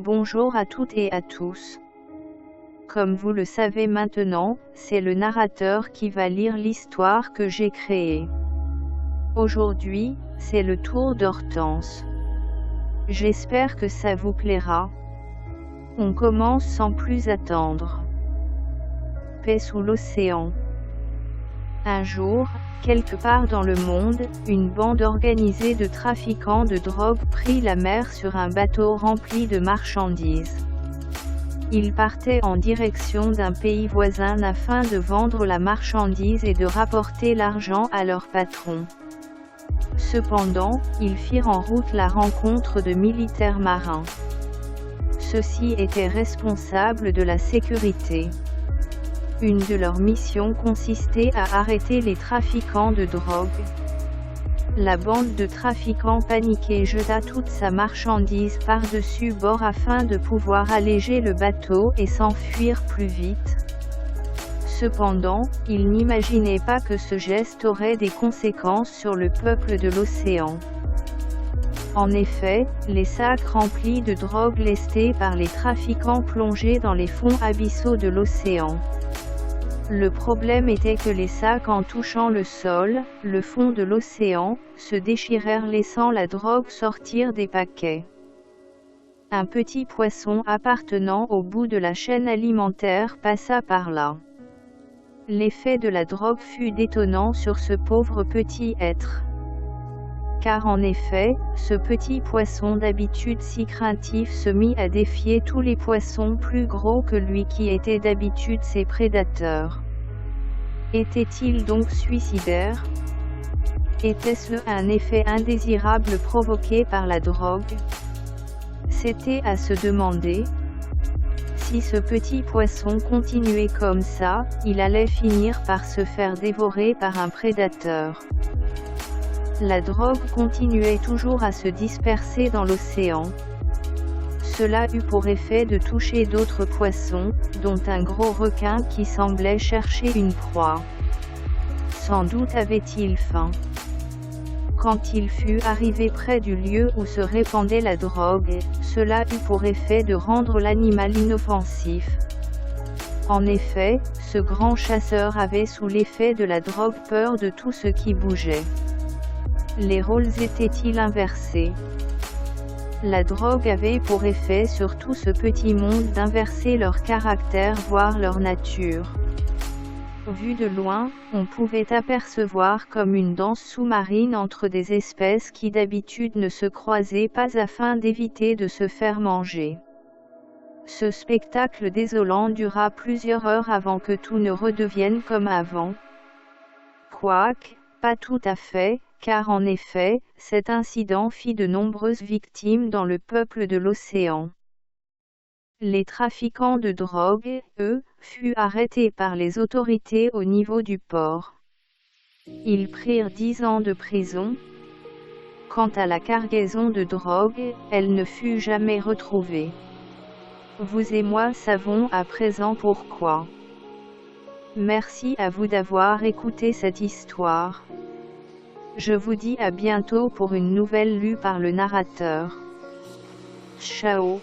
Bonjour à toutes et à tous. Comme vous le savez maintenant, c'est le narrateur qui va lire l'histoire que j'ai créée. Aujourd'hui, c'est le tour d'Hortense. J'espère que ça vous plaira. On commence sans plus attendre. Paix sous l'océan. Un jour, quelque part dans le monde, une bande organisée de trafiquants de drogue prit la mer sur un bateau rempli de marchandises. Ils partaient en direction d'un pays voisin afin de vendre la marchandise et de rapporter l'argent à leur patron. Cependant, ils firent en route la rencontre de militaires marins. Ceux-ci étaient responsables de la sécurité. Une de leurs missions consistait à arrêter les trafiquants de drogue. La bande de trafiquants paniqués jeta toute sa marchandise par-dessus bord afin de pouvoir alléger le bateau et s'enfuir plus vite. Cependant, ils n'imaginaient pas que ce geste aurait des conséquences sur le peuple de l'océan. En effet, les sacs remplis de drogue lestés par les trafiquants plongeaient dans les fonds abyssaux de l'océan. Le problème était que les sacs, en touchant le sol, le fond de l'océan, se déchirèrent laissant la drogue sortir des paquets. Un petit poisson appartenant au bout de la chaîne alimentaire passa par là. L'effet de la drogue fut détonnant sur ce pauvre petit être. Car en effet, ce petit poisson d'habitude si craintif se mit à défier tous les poissons plus gros que lui qui étaient d'habitude ses prédateurs. Était-il donc suicidaire? Était-ce un effet indésirable provoqué par la drogue? C'était à se demander. Si ce petit poisson continuait comme ça, il allait finir par se faire dévorer par un prédateur. La drogue continuait toujours à se disperser dans l'océan. Cela eut pour effet de toucher d'autres poissons, dont un gros requin qui semblait chercher une proie. Sans doute avait-il faim. Quand il fut arrivé près du lieu où se répandait la drogue, cela eut pour effet de rendre l'animal inoffensif. En effet, ce grand chasseur avait sous l'effet de la drogue peur de tout ce qui bougeait. Les rôles étaient-ils inversés? La drogue avait pour effet sur tout ce petit monde d'inverser leur caractère voire leur nature. Vu de loin, on pouvait apercevoir comme une danse sous-marine entre des espèces qui d'habitude ne se croisaient pas afin d'éviter de se faire manger. Ce spectacle désolant dura plusieurs heures avant que tout ne redevienne comme avant. Quoique, pas tout à fait, car en effet, cet incident fit de nombreuses victimes dans le peuple de l'océan. Les trafiquants de drogue, eux, furent arrêtés par les autorités au niveau du port. Ils prirent 10 ans de prison. Quant à la cargaison de drogue, elle ne fut jamais retrouvée. Vous et moi savons à présent pourquoi. Merci à vous d'avoir écouté cette histoire. Je vous dis à bientôt pour une nouvelle lue par le narrateur. Ciao.